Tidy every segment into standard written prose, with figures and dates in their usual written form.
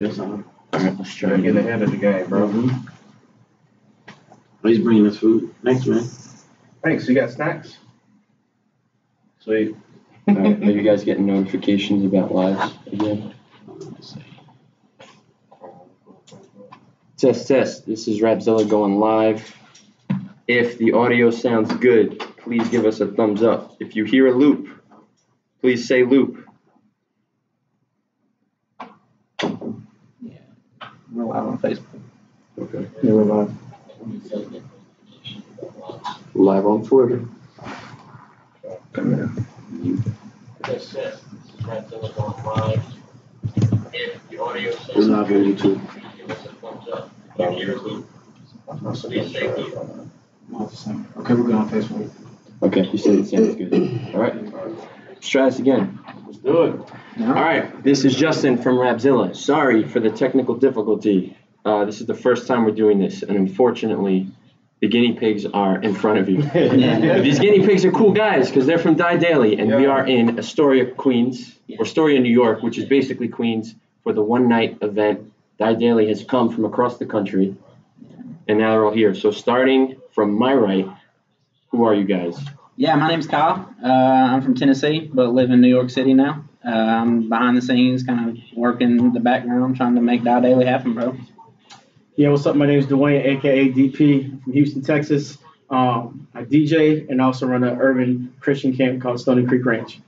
Yes, all right, let's try Trying to again. get ahead of the game, bro. Oh, he's bringing us food. Thanks, man. Thanks. You got snacks? Sweet. All right, are you guys getting notifications about lives again? Test, test. This is Rapzilla going live. If the audio sounds good, please give us a thumbs up. If you hear a loop, please say loop. We're live on Facebook. Okay. Yeah, we're live. Live on Twitter. Test, test. This is Rapzilla going live. If the audio sounds We're live on YouTube. give us a thumbs up. If you hear a loop, please say loop. Okay, we're good on Facebook. Okay, you said it sounds good. All right. Let's try this again. Let's do it. All right, this is Justin from Rapzilla. Sorry for the technical difficulty. This is the first time we're doing this, and unfortunately, the guinea pigs are in front of you. These guinea pigs are cool guys because they're from Die Daily, and we are in Astoria, Queens, or Astoria, New York, which is basically Queens, for the one-night event. Die Daily has come from across the country, and now they're all here. So starting from my right, who are you guys? Yeah, my name's Kyle. I'm from Tennessee, but live in New York City now. I'm behind the scenes, kind of working the background, trying to make Die Daily happen, bro. Yeah, what's up? My name is Dwayne, aka DP, from Houston, Texas. I DJ and also run an urban Christian camp called Stony Creek Ranch.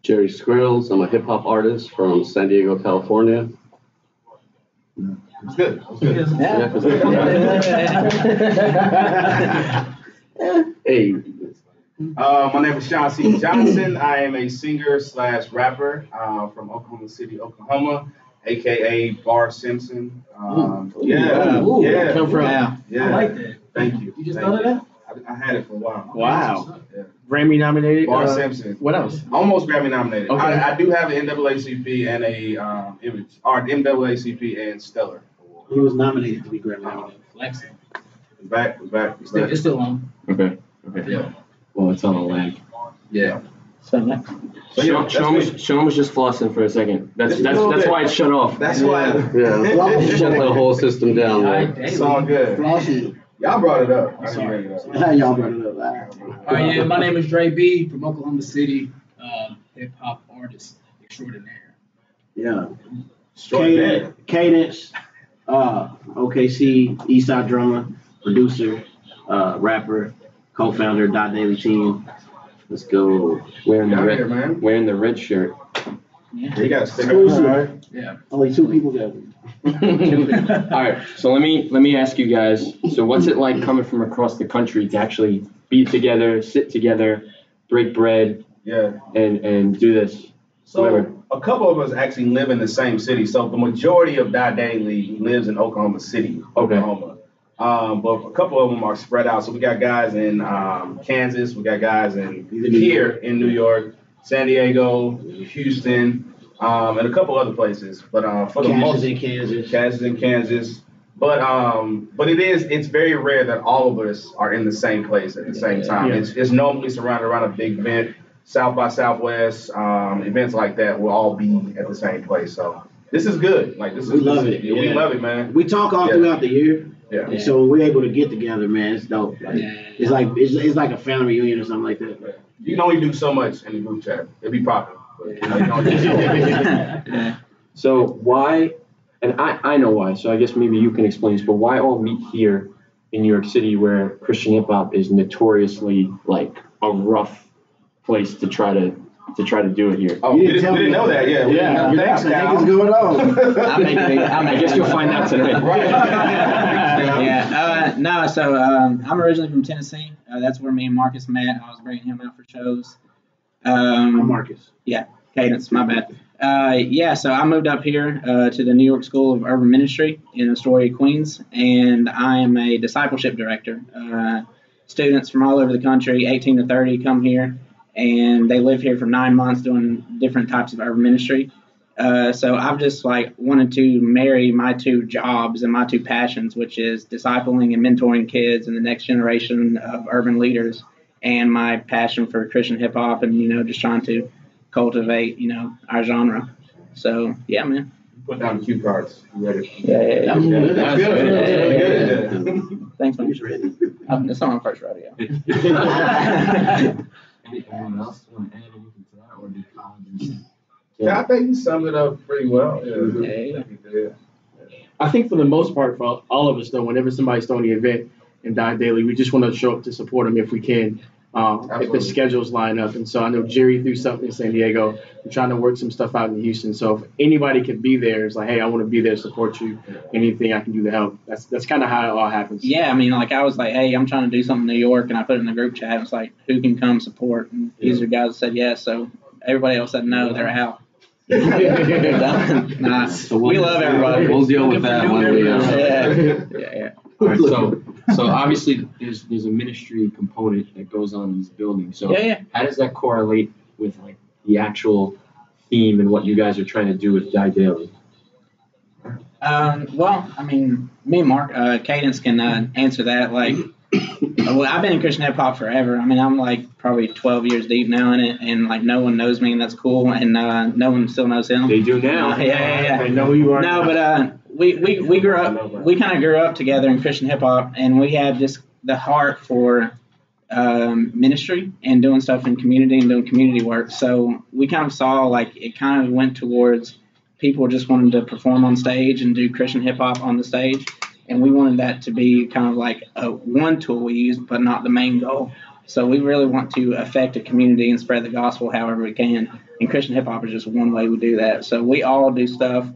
Jerry Squirrels. I'm a hip hop artist from San Diego, California. It's good. It's good. Hey, My name is Sean C. Johnson. I am a singer / rapper from Oklahoma City, Oklahoma, aka Bar Simpson. Yeah. Come from? Yeah. I like that. Thank you. You just Thank thought of that? I had it for a while. Wow. Yeah. Grammy nominated. Bar Simpson. What else? Almost Grammy nominated. Okay. I do have an NAACP and a image, or NAACP and Stellar. He was nominated to be Grammy nominated. Flexing. Back. It's still on. Okay. Yeah. Well, it's on a lag. Yeah. So next. So, yeah, that's it. Sean was just flossing for a second. That's Just a little bit. why it shut off. That's why. yeah, shut the whole system down. Man. It's all good. Flossy. Y'all brought it up. I didn't Sorry. bring it up. Y'all brought it up. All right, yeah, my name is Dre B from Oklahoma City, hip hop artist extraordinaire. Yeah. Extraordinary. Cadence, OKC, Eastside drummer, producer, rapper, co-founder, Die Daily team. Let's go. Wearing the Out red, here, man. wearing the red shirt. You got to stick Exclusive. up. Yeah. Only 2 people got it. All right, so let me ask you guys. So what's it like coming from across the country to actually be together, sit together, break bread, Yeah. and do this? So Whatever. a couple of us actually live in the same city. So the majority of Die Daily lives in Oklahoma City, Oklahoma. But a couple of them are spread out. So we got guys in Kansas. We got guys in New York, San Diego, Houston, and a couple other places. But for the most, Kansas and Kansas. But it's very rare that all of us are in the same place at the same time. Yeah. It's normally surrounded around a big event, South by Southwest, events like that will all be at the same place. So this is good. Like We love it. Yeah, we Yeah. love it, man. We talk all throughout the year. Yeah. And so when we're able to get together, man, it's dope. Like, it's like a family reunion or something like that. You can only do so much in the group chat. It'd be popular. But, you can only do so much. So why? And I know why. So I guess maybe you can explain this. But why all meet here in New York City, where Christian hip hop is notoriously like a rough place to try to do it here? Oh, we didn't know that. Yeah. Thanks, Cal. What's going on? I guess you'll find out today. No, so I'm originally from Tennessee. That's where me and Marcus met. I was bringing him out for shows. Marcus. Yeah, Cadence, my bad. So I moved up here to the New York School of Urban Ministry in Astoria, Queens, and I am a discipleship director. Students from all over the country, 18 to 30, come here, and they live here for 9 months doing different types of urban ministry. So I've just wanted to marry my 2 jobs and my 2 passions, which is discipling and mentoring kids and the next generation of urban leaders, and my passion for Christian hip hop and just trying to cultivate our genre. So yeah, man. put down the cue cards. You ready? Yeah. That was good. That's good. good. Thanks, man. He's ready. It's not my first rodeo. Anyone else want to add anything to that, or did Kyle just? Yeah, I think you summed it up pretty well. Yeah. I think for the most part, for all of us though, whenever somebody's throwing the event in Die Daily, we just want to show up to support them if we can, if the schedules line up. And so I know Jerry threw something in San Diego. We're trying to work some stuff out in Houston. So if anybody could be there, it's like, hey, I want to be there to support you. Anything I can do to help. That's kind of how it all happens. Yeah, I mean, like I was like, hey, I'm trying to do something in New York, and I put it in the group chat. It's like, who can come support? And these are guys that said yes. So everybody else said no, they're out. Nah, So we love everybody. We'll deal with that when we. Yeah. All right, so obviously there's a ministry component that goes on in this building. So Yeah. how does that correlate with like the actual theme and what you guys are trying to do with Die Daily? Well, I mean, me and Mark, Cadence can answer that. Like, well, I've been in Christian hip hop forever. I mean, I'm like probably 12 years deep now in it, and like no one knows me, and that's cool. And no one still knows him. They do now. Yeah. I know who you are. No, but we grew up. We kind of grew up together in Christian hip hop, and we had just the heart for ministry and doing stuff in community and doing community work. So we kind of saw like it kind of went towards people just wanting to perform on stage and do Christian hip hop on the stage, and we wanted that to be kind of like one tool we use, but not the main goal. So we really want to affect a community and spread the gospel however we can. And Christian hip hop is just one way we do that. So we all do stuff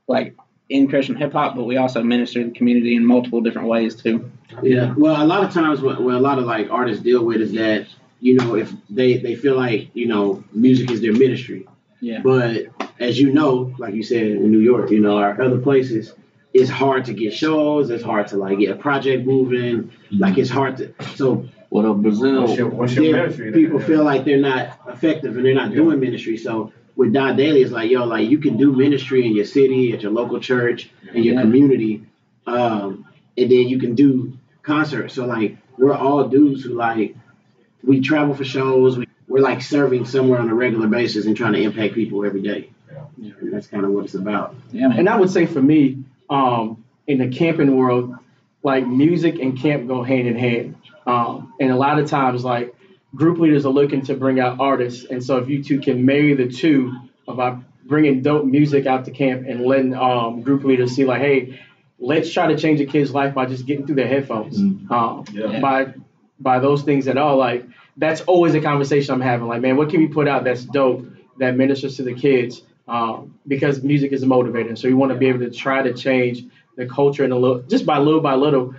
like in Christian hip hop, but we also minister to the community in multiple different ways too. Yeah. Well, a lot of times what a lot of like artists deal with is that, you know, if they feel like, you know, music is their ministry. Yeah. But as you know, like you said in New York, you know, our other places, it's hard to get shows. It's hard to like get a project moving. Like it's hard to. So What up, Brazil? What's your ministry? people feel like they're not effective and they're not doing ministry. So with Die Daily, it's like, yo, like you can do ministry in your city, at your local church, in your community, and then you can do concerts. So like we're all dudes who like we travel for shows. We're like serving somewhere on a regular basis and trying to impact people every day. And that's kind of what it's about. Yeah, man. And I would say for me, in the camping world, like music and camp go hand in hand. And a lot of times, like group leaders are looking to bring out artists. And so if you two can marry the two about bringing dope music out to camp and letting group leaders see like, hey, let's try to change a kid's life by just getting through their headphones. By those things at all, like that's always a conversation I'm having. Like, man, what can we put out that's dope that ministers to the kids? Because music is a motivator. So you want to be able to try to change the culture in just by little,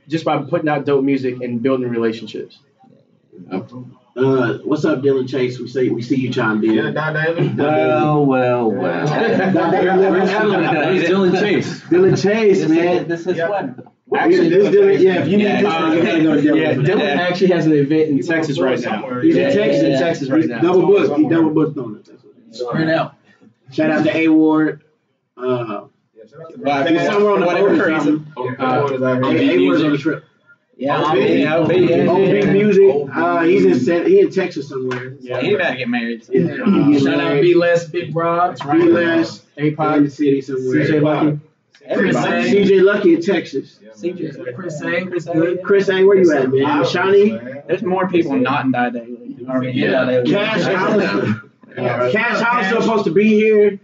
just by putting out dope music and building relationships. What's up, Dylan Chase? We see you chimed in. Yeah, Die Daily. Well. Who's Dylan Chase? Dylan Chase, man. This is what. Actually, this Dylan, if you need this, you gotta go to Dylan. Yeah, Dylan actually has an event in Texas right now. He's in Texas right now. Double booked. He double booked on it. Spread out. Shout out to A Ward. He's somewhere on the boat or something. A Ward's on the trip. Yeah, OB Music. He's in Texas somewhere. Yeah, he about to get married. So. Shout out B Les, Big Rob. B Les, A-Pod in the city somewhere. CJ Lucky. CJ Lucky in Texas. Chris Sang is good. Chris Sang, where you at, man? Shawnee? There's more people not in Die Daily. Cash House. Cash House is supposed to be here.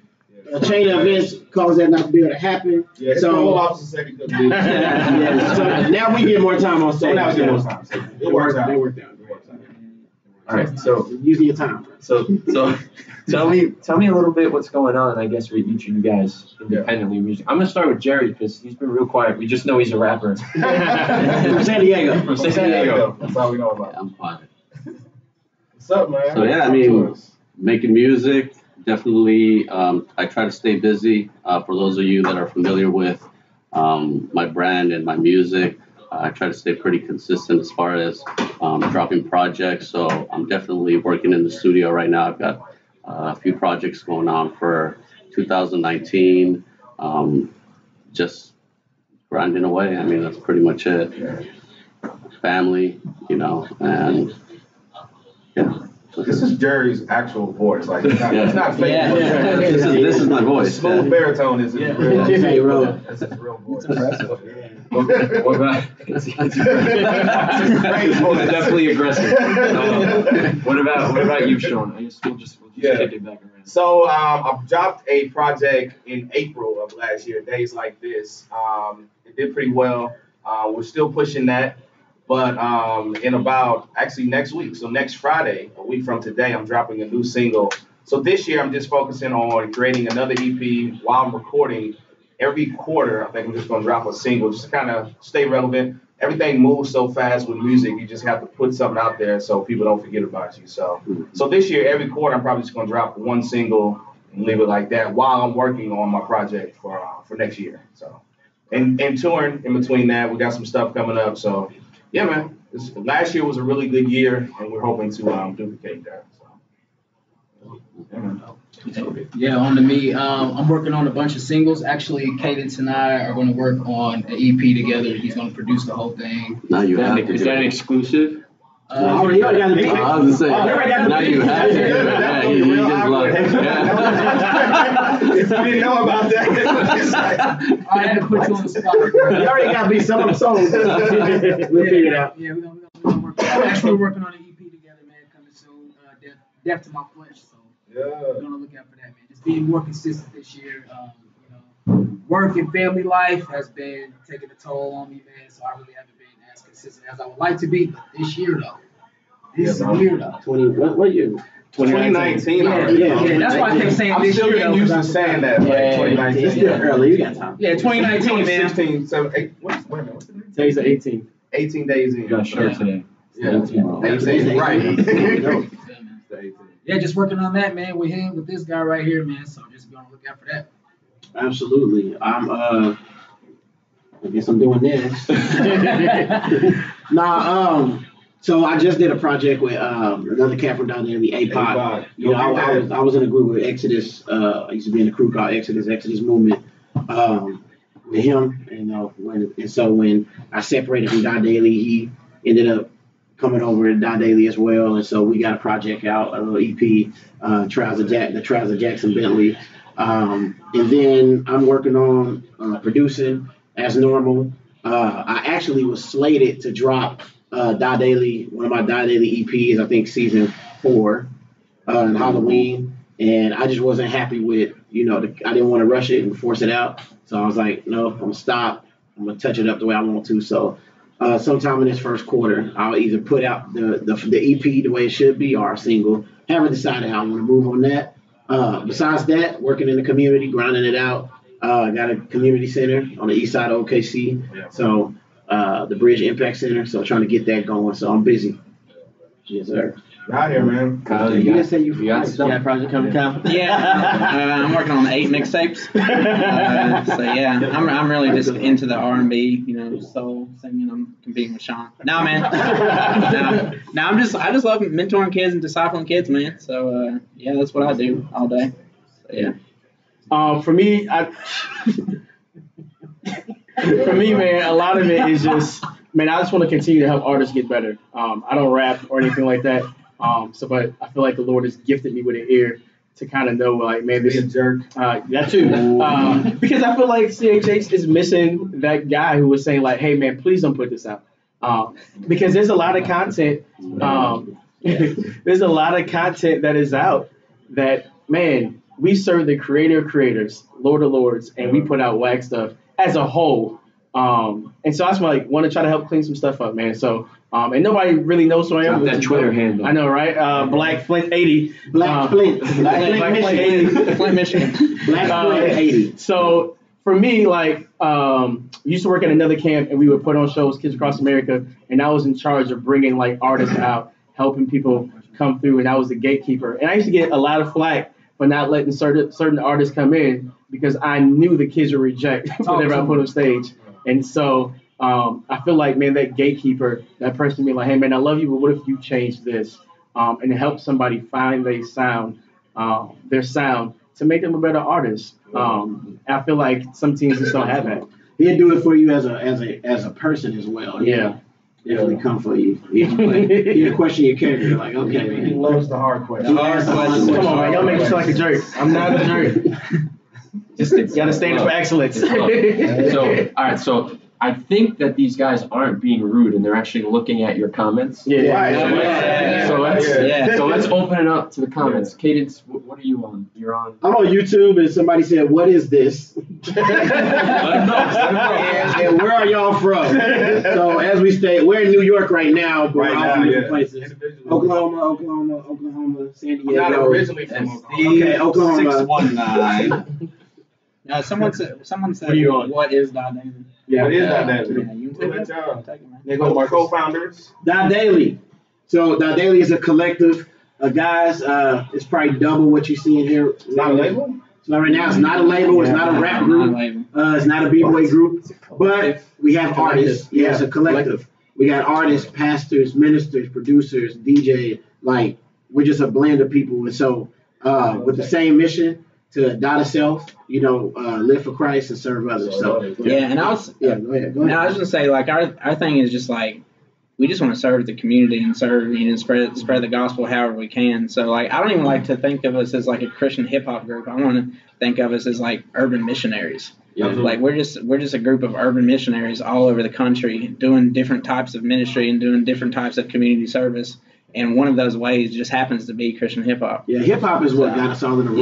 A chain of events caused that not to be able to happen. Yeah, so officer said he couldn't do it. so now we get more time on stage. Now we get more time. It works out. It worked out. All right, so using your time. So tell me a little bit what's going on, I guess, with each of you guys independently. Music. I'm gonna start with Jerry because he's been real quiet. We just know he's a rapper. From San Diego. From San Diego. That's all we know about. Yeah, I'm fine. What's up, man? So yeah, I mean, making music, definitely. I try to stay busy. For those of you that are familiar with my brand and my music, I try to stay pretty consistent as far as dropping projects. So I'm definitely working in the studio right now. I've got a few projects going on for 2019. Just grinding away. I mean, that's pretty much it. Family, and yeah. This is Jerry's actual voice. Like it's not fake. Yeah. This is my voice. Smooth baritone is his real. That's his real voice. What about? That's definitely aggressive. What about you, Sean? I guess we'll just kick it back around. So I dropped a project in April of last year, Days Like This. It did pretty well. We're still pushing that. But in about actually next week, so next Friday, a week from today, I'm dropping a new single. So this year I'm just focusing on creating another EP while I'm recording. Every quarter, I think I'm just gonna drop a single just to kind of stay relevant. Everything moves so fast with music, you just have to put something out there so people don't forget about you. So this year, every quarter, I'm probably just gonna drop one single and leave it like that while I'm working on my project for next year. So and touring in between that, we got some stuff coming up. So yeah, man, last year was a really good year, and we're hoping to duplicate that. So. Yeah, man. Yeah, on to me. I'm working on a bunch of singles. Actually, Cadence and I are going to work on an EP together. He's going to produce the whole thing. Now you have to. Is that an exclusive? Already got the beat. I was gonna say. Now you have to. You just love it. If you didn't know about that, I had to put you on the spot. You already got beat some of them songs. We'll figure it out. Yeah, we're gonna work on it. Actually, we're working on an EP together, man, coming soon. Death to My Flesh. So we're gonna look out for that, man. Just being more consistent this year. Work and family life has been taking a toll on me, man. So I really haven't been as consistent as I would like to be. But this year, though, this year, though. What year? 2019. Yeah, that's why I kept saying I'm this still year. getting used to saying that. Like 2019. It's still early. You got time. Yeah, 2019, man. 16, 17, what's the name? Today's the 18th. 18 days in. Got shirt today. Yeah. 18, right. Yeah, just working on that, man. With him, with this guy right here, man. So just be on the lookout for that. Absolutely. I guess I'm doing this. So I just did a project with another cat from down there, the APOD. You know, I was in a group with Exodus. I used to be in a crew called Exodus Movement, with him. And so when I separated from Don Daly, he ended up coming over to Don Daly as well. And so we got a project out, a little EP, the Trouser Jackson Bentley. And then I'm working on producing as normal. I actually was slated to drop one of my Da Daily EPs, I think season 4, in Halloween. And I just wasn't happy with, I didn't want to rush it and force it out. So I was like, no, I'm going to stop. I'm going to touch it up the way I want to. So sometime in this first quarter, I'll either put out the EP the way it should be or a single. Haven't decided how I want to move on that. Besides that, working in the community, grinding it out. Got a community center on the east side of OKC. Yeah. So the Bridge Impact Center. So trying to get that going. So I'm busy. Yes, sir. Out here, man. Kyle, You didn't say you got stuff. that project coming, Kyle? Yeah, I'm working on 8 mixtapes. So yeah, I'm really just into the R&B, soul singing. I'm competing with Sean. No, man. No, I just love mentoring kids and discipling kids, man. So yeah, that's what I do all day. So, yeah. For me, man, a lot of it is just, man, I just want to continue to help artists get better. I don't rap or anything like that. But I feel like the Lord has gifted me with an ear to kind of know, like, man, this is jerk. That too. Because I feel like CHH is missing that guy who was saying, like, hey, man, please don't put this out. Because there's a lot of content. There's a lot of content that is out that, man, we serve the creator of creators, Lord of lords, and we put out whack stuff as a whole. And so that's why I want to try to help clean some stuff up, man. So, and nobody really knows who I am. That Twitter handle. I know, right? Black Flint 80. Black Flint 80. Flint, Michigan. Black Flint 80. So for me, like, we used to work at another camp, and we would put on shows, Kids Across America, and I was in charge of bringing, like, artists out, helping people come through, and I was the gatekeeper. And I used to get a lot of flack for not letting certain artists come in because I knew the kids would reject whatever I put on stage. And so I feel like, man, that gatekeeper, that person being like, hey, man, I love you, but what if you change this? And help somebody find their sound to make them a better artist. I feel like some teams just don't have that. He'll do it for you as a person as well. Yeah. definitely come for you. He'll question your character. Like, okay, He man. loves the hard questions. The hard questions. Come on, man. Y'all make me feel like a jerk. I'm not a jerk. Just Gotta stand for excellence. So, all right. So I think that these guys aren't being rude, and they're actually looking at your comments. Yeah. So let's open it up to the comments. Cadence, what are you on? You're on. I'm on YouTube, and somebody said, "What is this?" and where are y'all from? So as we stay, we're in New York right now, but we're all from different places. Oklahoma, San Diego. I'm not originally from Oklahoma. Okay, Oklahoma. 619. Someone said, What are you on? what is Die Daily? Yeah. What is that? Yeah, you can We'll take let y'all. it. Take it, man. They go co-founders. Die Daily. So Die Daily is a collective of guys. It's probably double what you see in here. It's not a label? So right now, it's not a label. It's not a rap group. It's not a b-boy group. But we have artists. Yeah, it's a collective. We got artists, pastors, ministers, producers, DJ. Like, we're just a blend of people. And so with the same mission to die to self, live for Christ and serve others. So Yeah, and I was go ahead. Now, I was gonna say, like, our thing is just like we just want to serve the community and serve, spread the gospel however we can. So, like, I don't even like to think of us as like a Christian hip hop group. I want to think of us as like urban missionaries. Yeah. Like we're just a group of urban missionaries all over the country doing different types of ministry and doing different types of community service. And one of those ways just happens to be Christian hip hop. Yeah, hip hop is what got us all in the room.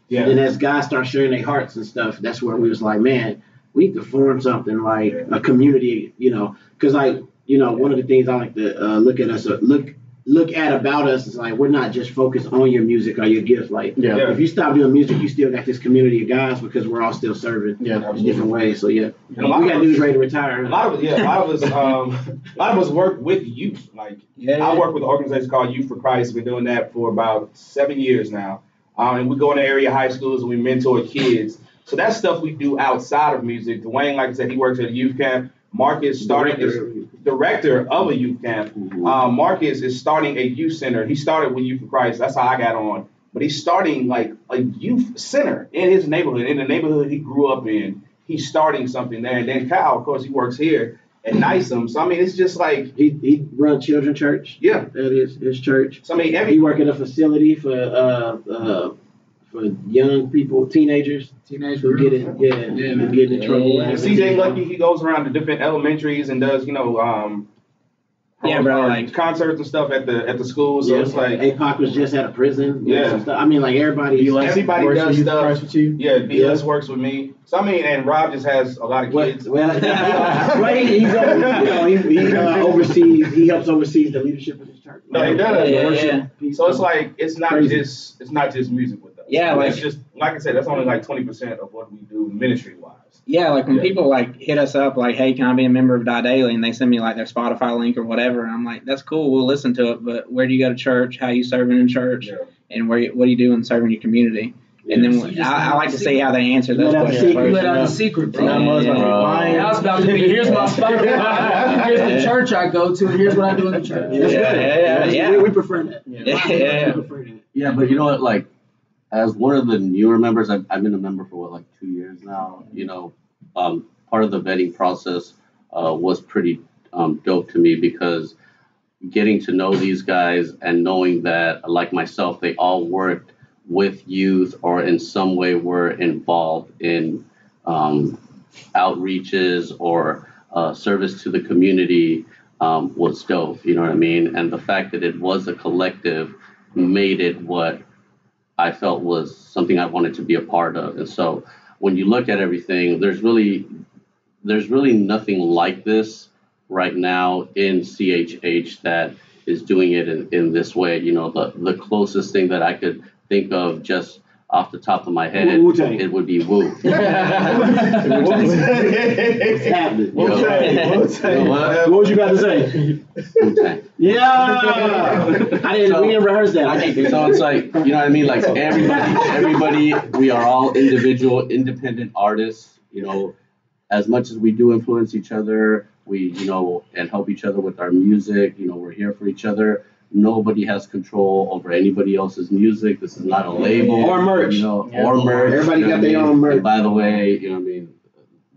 Yeah. And then as guys start sharing their hearts and stuff, that's where we was like, man, we need to form something like a community, because one of the things I like to look at about us is like we're not just focused on your music or your gift. Like, if you stop doing music, you still got this community of guys because we're all still serving in different ways. So we got dudes ready to retire. A lot of us work with youth. Like, I work with an organization called Youth for Christ. We've been doing that for about 7 years now. And we go into area high schools and we mentor kids. So that's stuff we do outside of music. Dwayne, like I said, he works at a youth camp. Marcus started as director of a youth camp. Marcus is starting a youth center. He started with Youth for Christ. That's how I got on. But he's starting like a youth center in his neighborhood, in the neighborhood he grew up in. He's starting something there. And then Kyle, of course, he works here at NYC. So, I mean, it's just like... He runs Children's Church. Yeah. That is his church. So, I mean, he work at a facility for young people, teenagers who get in, who get in trouble. And CJ Lucky, he goes around to different elementaries and does, concerts and stuff at the schools. So it's like APOC was just at a prison. Yeah. Stuff. I mean, like everybody does stuff. With you. Yeah, BS works with me. So I mean, and Rob just has a lot of kids. He oversees. He helps oversees the leadership of his church. No, he does. Yeah. So it's like it's not just music with us. Yeah, So like it's just like I said, that's only like 20% of what we do ministry wise. Yeah, like when people like hit us up like, hey, can I be a member of Die Daily? And they send me like their Spotify link or whatever, and I'm like, that's cool, we'll listen to it, but where do you go to church? How you serving in church? And what are you doing serving your community? And then I like to see how they answer those questions. You let out the secret, bro. I was about to be, here's my Spotify, here's the church I go to, and here's what I do in the church. We prefer that. Yeah, but you know what, like, as one of the newer members, I've been a member for 2 years now. Part of the vetting process was pretty dope to me because getting to know these guys and knowing that, like myself, they all worked with youth or in some way were involved in outreaches or service to the community was dope. You know what I mean? And the fact that it was a collective made it what I felt was something I wanted to be a part of. And so when you look at everything, there's really nothing like this right now in CHH that is doing it in this way. The closest thing that I could think of just off the top of my head, it would be Wu. What's happening? What was you about to say? Wu-Tang. Yeah. We didn't rehearse that. So it's like, you know what I mean? Like everybody, we are all independent artists. As much as we do influence each other, we, and help each other with our music, we're here for each other. Nobody has control over anybody else's music. This is not a label or merch. Or merch. Everybody got their own merch. And by the way,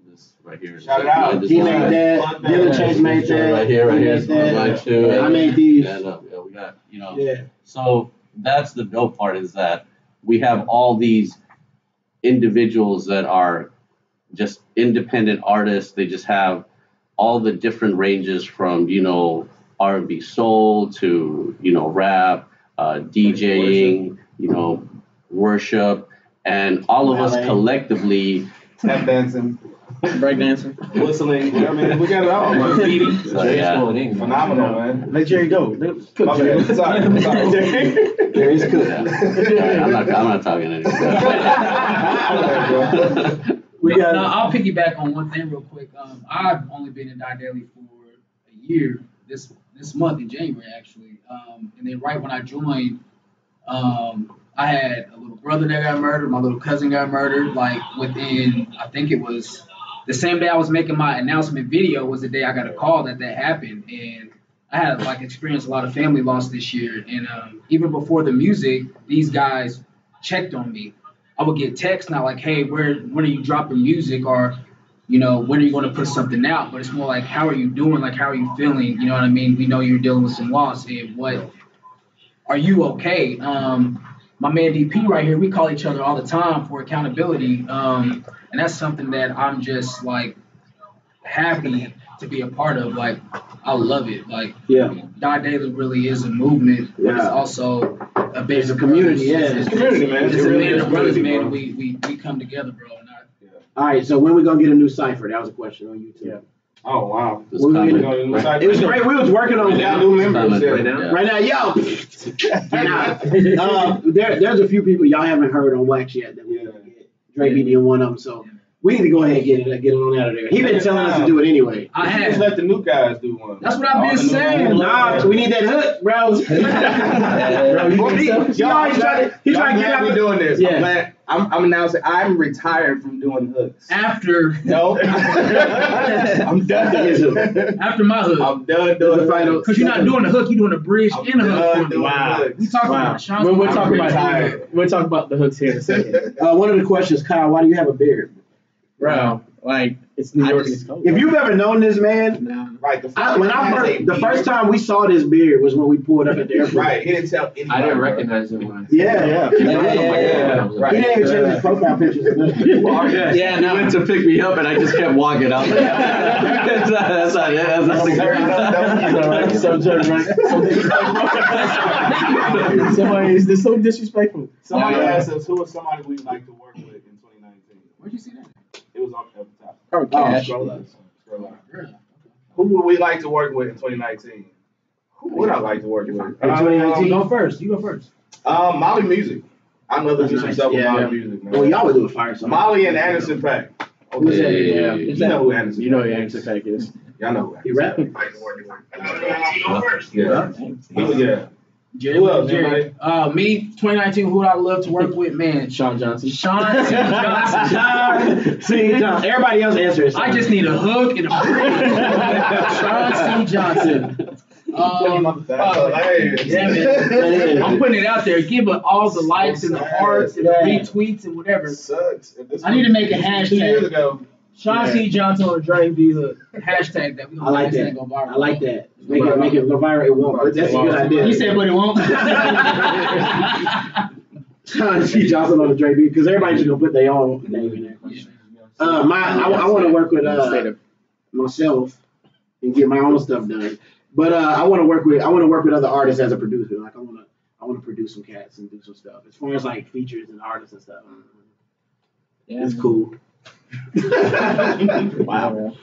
this right here. Shout it out. He made that. Dylan Chase made that. Right here. Mine too. I made these. And we got, Yeah. So that's the dope part, is that we have all these individuals that are just independent artists. They just have all the different ranges from, R&B soul to, rap, DJing, worship, and all of us collectively tap dancing, break dancing, whistling. I mean, we got it all. So, yeah. Phenomenal, man. Let Jerry go. Cook, Jerry. Sorry. Jerry's cook. I'm not talking anymore. I'll piggyback on one thing real quick. I've only been in Die Daily for a year. This month in January, actually. And then right when I joined, I had a little brother that got murdered. My little cousin got murdered. Like within, I think it was the same day I was making my announcement video was the day I got a call that happened. And I had experienced a lot of family loss this year. And even before the music, these guys checked on me. I would get texts now like, hey, when are you dropping music? Or, when are you going to put something out? But it's more like, how are you doing? Like, how are you feeling? You know what I mean? We know you're dealing with some loss. And are you okay? My man DP right here, we call each other all the time for accountability. And that's something that I'm just happy to be a part of. I love it. Die Daily really is a movement, but it's also a bit of a community. It's a community, man. It's a band of brothers, man. We come together, bro. All right, so when we gonna get a new cipher? That was a question on YouTube. Yeah. Oh wow. It was great. We was working on new members right now. Yo. There's a few people y'all haven't heard on Wax yet that we're gonna get. Dre being one of them. So we need to go ahead and get it on out of there. He been telling us to do it anyway. I have. Just let the new guys do one. That's what I've been saying. Nah, we need that hook, bro. He trying to get out. We doing this. Yeah. I'm announcing I'm retired from doing hooks. After no, I'm done. After my hook, I'm done doing the final. Because you're not doing the hook, you're doing the bridge and the hook. Wow. We talking about Sean. We'll talk about the hooks here in a second. One of the questions, Kyle, why do you have a beard? Bro, it's New York. If you've ever known this man, right? The first time we saw this beard was when we pulled up at the airport. Right, he didn't tell anybody. I didn't recognize him when I Yeah. He didn't even change his profile pictures. He went to pick me up and I just kept walking out. That's not it. That's so joking, right? Somebody is this so disrespectful. Somebody asked us who is somebody we'd like to work with in 2019. Where'd you see that? It was up at the top. Scroll up. Who would we like to work with in 2019? Who would I like to work with? In 2019? You go first. Molly Music. I'd love to do some stuff with Molly Music, man. Well, y'all would do a fire song. Molly and Anderson .Paak. Who's that? Yeah. You know who Anderson You know who Anderson .Paak is. Y'all know who He rap? You go first. Yeah. Jerry, who else? Jerry. Me, 2019, who would I love to work with? Man, Sean Johnson. Sean C. Johnson. Everybody else answers. I just need a hook and a bridge. Sean C. Johnson. Yeah, man. I'm putting it out there. Give it all the likes and the hearts and the retweets and whatever. I need to make a hashtag. 2 years ago. Sean C. Johnson on the Drake B hook. Hashtag that. I like that. I like that. Make it go viral. It won't. But that's a good idea. He said, but it won't. Sean C. Johnson on the Drake beat because everybody's just gonna put their own name in there. I want to work with myself and get my own stuff done. But I want to work with other artists as a producer. Like I want to produce some cats and do some stuff as far as features and artists and stuff. Yeah, it's cool. Wow.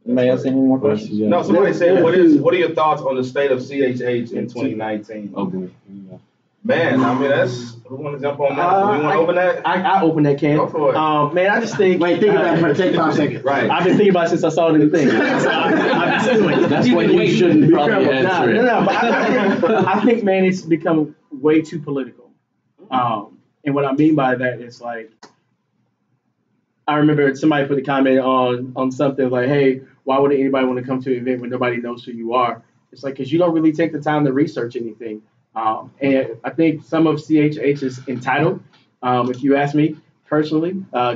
Anybody else any more questions? No, somebody said, what are your thoughts on the state of CHH in 2019? Okay. Man, I mean, who want to jump on that? You want to open that? I open that can. Go for it. Man, I just think. Wait, think about it for take 5 seconds. Right. I've been thinking about it since I saw the thing. So I've been doing it. That's when you shouldn't probably answer it. No, but I think, man, it's become way too political. And what I mean by that is I remember somebody put a comment on something like, hey, why would anybody want to come to an event when nobody knows who you are? It's because you don't really take the time to research anything. And I think some of CHH is entitled, if you ask me personally. I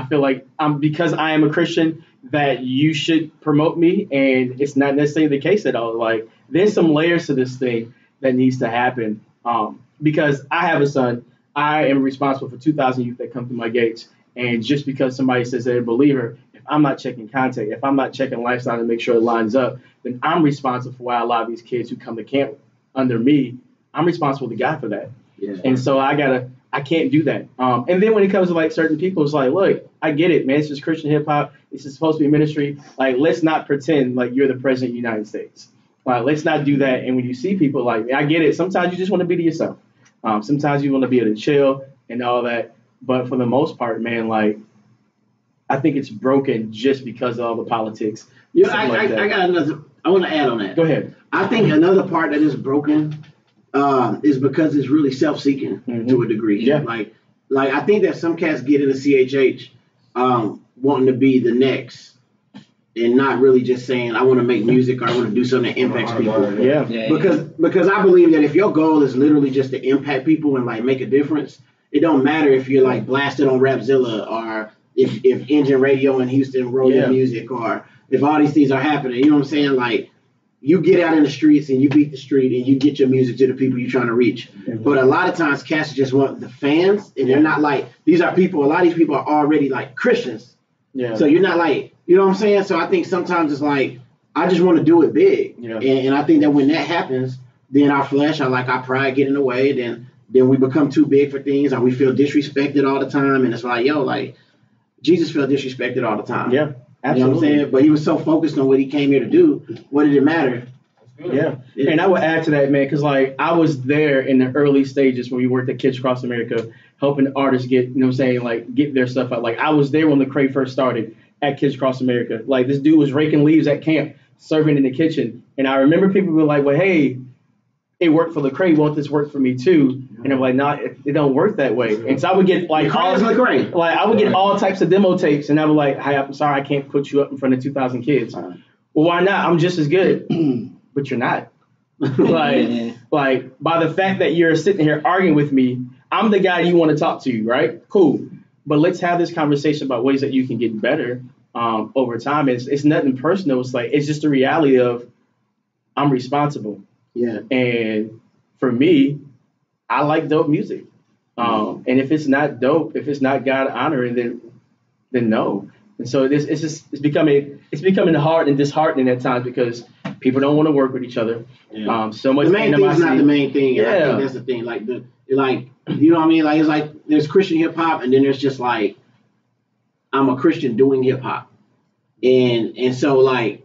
feel like because I am a Christian that you should promote me, and it's not necessarily the case at all. Like, there's some layers to this thing that needs to happen. Because I have a son, I am responsible for 2,000 youth that come through my gates. And just because somebody says they're a believer, if I'm not checking content, if I'm not checking lifestyle to make sure it lines up, then I'm responsible for why a lot of these kids who come to camp under me, I'm responsible to God for that. Yeah. And so I can't do that. And then when it comes to like certain people, it's like, look, I get it, man. It's just Christian hip hop. It's just supposed to be ministry. Like, let's not pretend like you're the president of the United States. Let's not do that. And when you see people like me, I get it. Sometimes you just want to be to yourself. Sometimes you want to be able to chill and all that. But for the most part, man, like, I think it's broken just because of all the politics. You know, I got another. I want to add on that. Go ahead. I think another part that is broken is because it's really self-seeking to a degree. Yeah. Like I think that some cats get into CHH wanting to be the next and not really just saying, I want to make music or I want to do something that impacts people. Yeah. Because I believe that if your goal is literally just to impact people and like make a difference, it don't matter if you're like blasted on Rapzilla or if Engine Radio in Houston roll your music or if all these things are happening. You know what I'm saying? Like, you get out in the streets and you beat the street and you get your music to the people you're trying to reach. But a lot of times cats just want the fans, and they're not like, these are people, a lot of these people are already like Christians. Yeah. So you're not like, you know what I'm saying? So I think sometimes it's like, I just want to do it big. Yeah. And I think that when that happens, then our flesh, our pride get in the way, then we become too big for things, or we feel disrespected all the time. And it's like, yo, like, Jesus felt disrespected all the time. Yeah. Absolutely. You know what I'm saying? But he was so focused on what he came here to do. What did it matter? Yeah. And I would add to that, man, because like I was there in the early stages when we worked at Kids Across America, helping artists get, you know what I'm saying, like get their stuff out. Like I was there when the Crave first started at Kids Across America. Like this dude was raking leaves at camp, serving in the kitchen. And I remember people were like, well, hey, it worked for Lecrae, won't this work for me too? And I'm like, nah, it don't work that way. And so I would get like all types of demo tapes, and I would like, hey, I'm sorry, I can't put you up in front of 2,000 kids. Well, why not? I'm just as good, but you're not. like by the fact that you're sitting here arguing with me, I'm the guy you want to talk to, right? Cool. But let's have this conversation about ways that you can get better over time. It's nothing personal. It's like, it's just the reality of I'm responsible. Yeah. And for me, I like dope music. And if it's not dope, if it's not God honoring, then no. And so it's becoming hard and disheartening at times because people don't want to work with each other. Yeah. So much the main thing is not the main thing. And I think that's the thing. Like you know what I mean? Like it's like there's Christian hip hop, and then there's just like I'm a Christian doing hip hop. And so like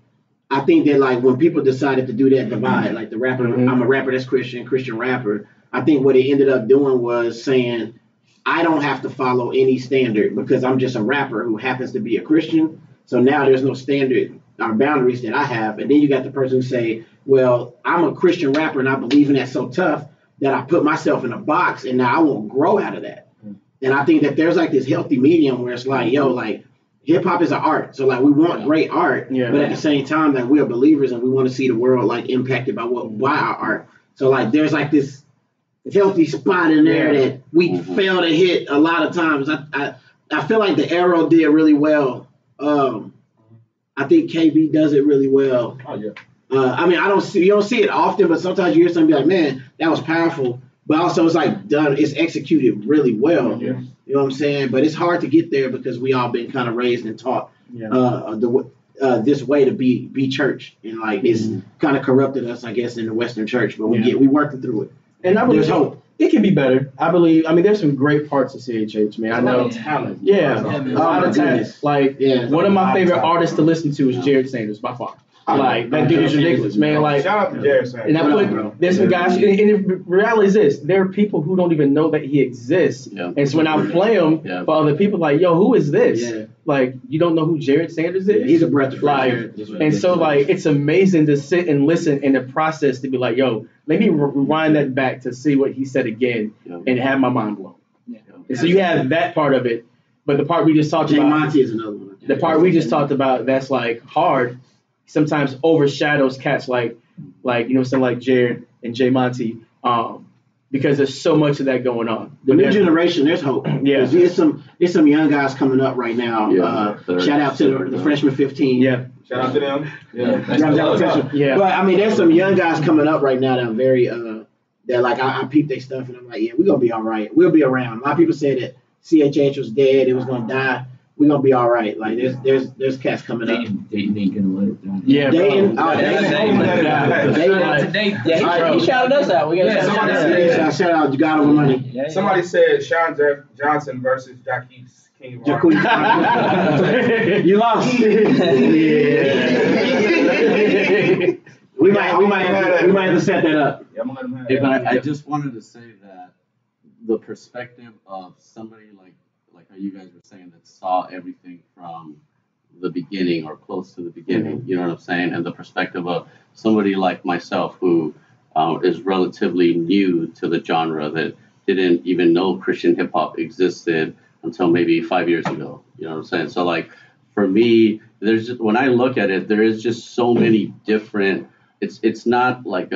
I think that like when people decided to do that divide, like the rapper, I'm a rapper that's Christian rapper, I think what it ended up doing was saying, I don't have to follow any standard because I'm just a rapper who happens to be a Christian. So now there's no standard or boundaries that I have. And then you got the person who say, well, I'm a Christian rapper and I believe in that so tough that I put myself in a box and now I won't grow out of that. And I think that there's like this healthy medium where it's like, yo, like, hip hop is an art, so like we want great art, but at the same time, like we are believers and we want to see the world like impacted by our art. So like there's like this healthy spot in there that we fail to hit a lot of times. I feel like the Arrow did really well. I think KB does it really well. Oh yeah. I mean, you don't see it often, but sometimes you hear something be like, man, that was powerful. But also it's like it's executed really well. Yeah. You know what I'm saying? But it's hard to get there because we all been kind of raised and taught this way to be church, and like it's kind of corrupted us, I guess, in the Western church. But we working through it. And I believe there's hope. It can be better. I believe. I mean, there's some great parts of CHH, man. I know. A lot of talent. Yeah, a lot of talent. Like one of my favorite artists to listen to is Jared Sanders by far. Like that dude is ridiculous, man. Like shout out to Jared Sanders. And there's some guys. And the reality is this: there are people who don't even know that he exists. Yeah. And so when I play him for other people, like, yo, who is this? Yeah. Like, you don't know who Jared Sanders is? He's a breath of fresh air. And so like, it's amazing to sit and listen in the process to be like, yo, let me rewind that back to see what he said again and have my mind blown. Yeah. And so you have that part of it, but the part we just talked about. Monty is another one. The part we just talked about that's like hard. Sometimes overshadows cats like you know, something like Jared and Jay Monty. because there's so much of that going on. The new generation, there's hope. Yeah. There's some young guys coming up right now. Shout out to the freshman 15. Yeah. Shout out to them. Yeah. But I mean, there's some young guys coming up right now that I'm very that like I peep their stuff and I'm like, yeah, we're gonna be all right. We'll be around. A lot of people say that CHH was dead, it was gonna die. We're gonna be all right. Like there's cats coming up. Dayton ain't gonna let it down. Yeah, Dayton. He shouted us out. We got shout out. You got over money. Somebody said Sean Johnson versus Jaquez King. You lost. We might have to set that up. Yeah, I'm gonna let him have Hey, but I just wanted to say that the perspective of somebody like how you guys were saying that saw everything from the beginning or close to the beginning, you know what I'm saying? And the perspective of somebody like myself who is relatively new to the genre, that didn't even know Christian hip hop existed until maybe 5 years ago, you know what I'm saying? So like for me, there's just, when I look at it, there is just so many different, it's not like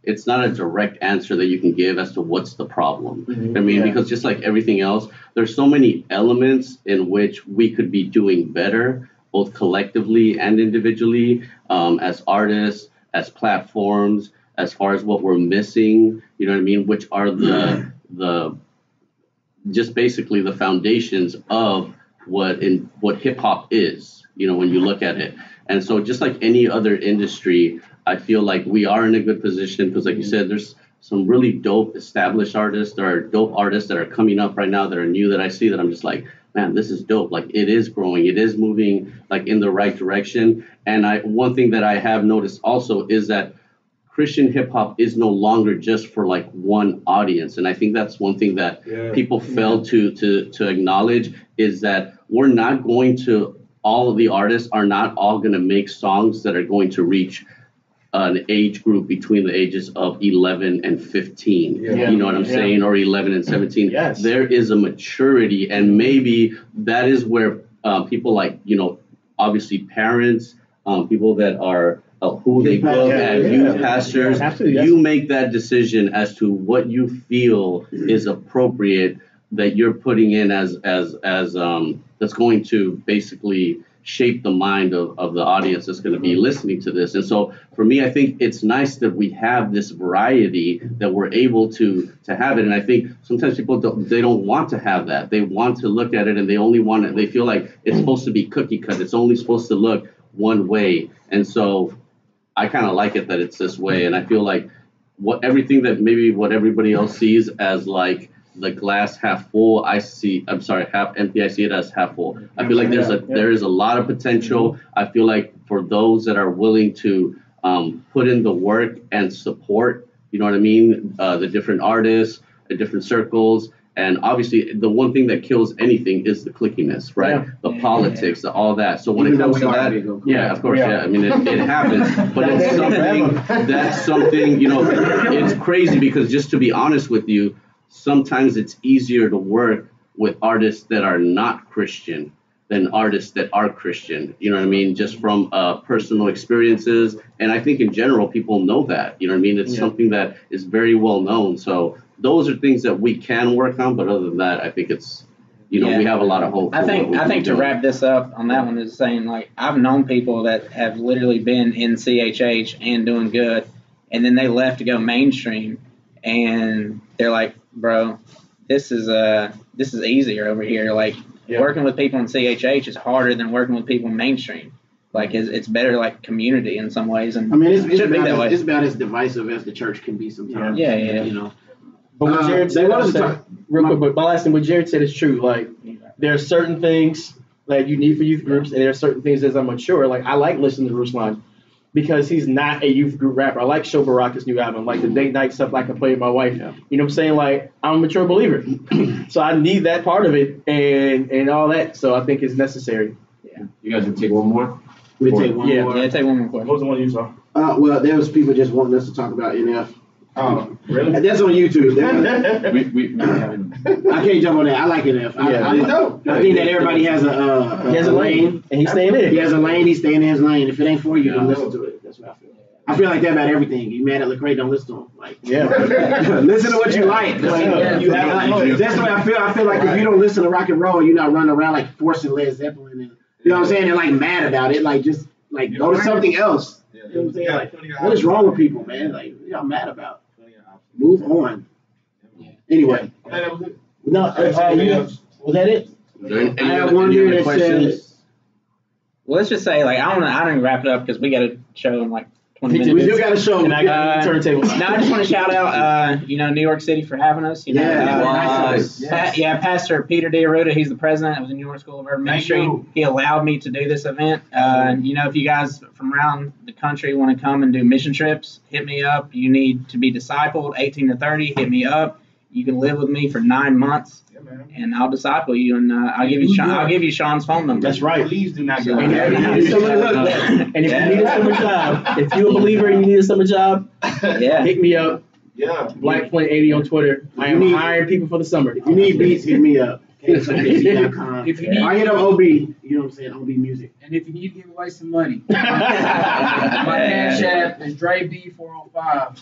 it's not a direct answer that you can give as to what's the problem. I mean, because just like everything else, there's so many elements in which we could be doing better, both collectively and individually, as artists, as platforms, as far as what we're missing, you know what I mean, which are the just basically the foundations of what hip hop is, you know, when you look at it. And so just like any other industry, I feel like we are in a good position because, like you said, there's some really dope established artists. There are dope artists that are coming up right now that are new that I see that I'm just like, man, this is dope. Like it is growing. It is moving like in the right direction. And one thing that I have noticed also is that Christian hip hop is no longer just for like one audience. And I think that's one thing that people fail to acknowledge is that we're not going to, all of the artists are not all going to make songs that are going to reach an age group between the ages of 11 and 15. You know what I'm saying? Or 11 and 17. Yes. There is a maturity, and maybe that is where people like, you know, obviously parents, people that are who they look at, youth pastors, you make that decision as to what you feel is appropriate that you're putting in as that's going to basically shape the mind of the audience that's going to be listening to this. And so for me, I think it's nice that we have this variety, that we're able to have it. And I think sometimes people don't want to have that. They want to look at it and they feel like it's supposed to be cookie cut. It's only supposed to look one way. And so I kind of like it that it's this way. And I feel like what everybody else sees as like the glass half full, half empty, I see it as half full. I feel like there is a lot of potential. I feel like for those that are willing to put in the work and support, you know what I mean, the different artists, the different circles, and obviously the one thing that kills anything is the clickiness, right? The politics, all that. So when it comes to that, of course, I mean, it happens, but that's something, you know, it's crazy because just to be honest with you, sometimes it's easier to work with artists that are not Christian than artists that are Christian. You know what I mean? Just from personal experiences. And I think in general, people know that. You know what I mean? It's something that is very well known. So those are things that we can work on. But other than that, I think it's, you know, we have a lot of hope. I think to wrap this up on that one is saying, like, I've known people that have literally been in CHH and doing good, and then they left to go mainstream, and they're like, bro, this is easier over here. Like working with people in CHH is harder than working with people in mainstream. Like it's better like community in some ways. And I mean, it's about as divisive as the church can be sometimes. Yeah. You know. But what Jared said, real quick, but my last thing, what Jared said is true. Like there are certain things that you need for youth groups, and there are certain things as I'm mature. Like I like listening to Ruslan, because he's not a youth group rapper. I like Show Baraka's new album, like the date night stuff I can play with my wife. You know what I'm saying? Like, I'm a mature believer. So I need that part of it and all that. So I think it's necessary. Yeah. You guys can take one more? We take one more. Yeah, take one more question. What was the one you saw? Well, there was people just wanting us to talk about NF. Oh, really? That's on YouTube. we I can't jump on that. I like NF. I think that everybody has a lane. And he's staying in it. He has a lane. He's staying in his lane. If it ain't for you, don't listen to it. That's what I feel. I feel like that about everything. You mad at Lecrae, don't listen to him. Like, Yeah. listen to what you like. Like, you have, that's the way I feel. I feel like if you don't listen to rock and roll, you're not running around like forcing Led Zeppelin and you know what I'm saying, and like mad about it. Like just like go to something else. You know what I'm saying? Like, what is wrong with people, man? Like, what y'all mad about? Move on. Anyway. No, was that it? Any I have other- one any here other that questions? says. Well, let's just say, like, I don't even wrap it up because we got a show in like 20 minutes. We still got a show. And I got turntable. No, I just want to shout out, New York City for having us. You know, Nice. Pastor Peter D'Arruda, he's the president of the New York School of Urban Ministry. He allowed me to do this event. If you guys from around the country want to come and do mission trips, hit me up. You need to be discipled, 18 to 30, hit me up. You can live with me for 9 months, and I'll disciple you, and I'll give you Sean's phone number. That's right. Please do not go. And if you need a summer job, if you're a believer and you need a summer job, hit me up. Yeah. Blackpoint80 on Twitter. I am hiring people for the summer. If you need beats, hit me up. KSOKC.com. If you need, I hit up OB. You know what I'm saying? OB Music. and if you need to give away some money, my cash app is DreB405.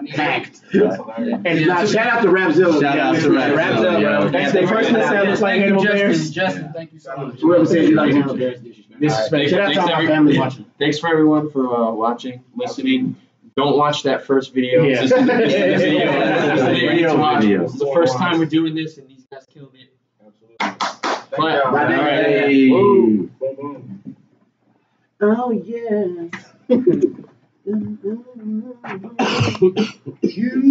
Packed. And Nah, shout out to Rapzilla. Shout out to Rapzilla, bro. That's the person that sounds like Thank you, Animal Bears. Justin, thank you so much. Whoever said you like Animal Bears, Disrespect. Shout out to all my family watching. Thanks for everyone for watching, listening. Don't watch that first video. Yeah. This is the video to watch. It's the first time we're doing this, and these guys killed it. Clap. All right. Hey. Boom, boom. Oh, yeah. You.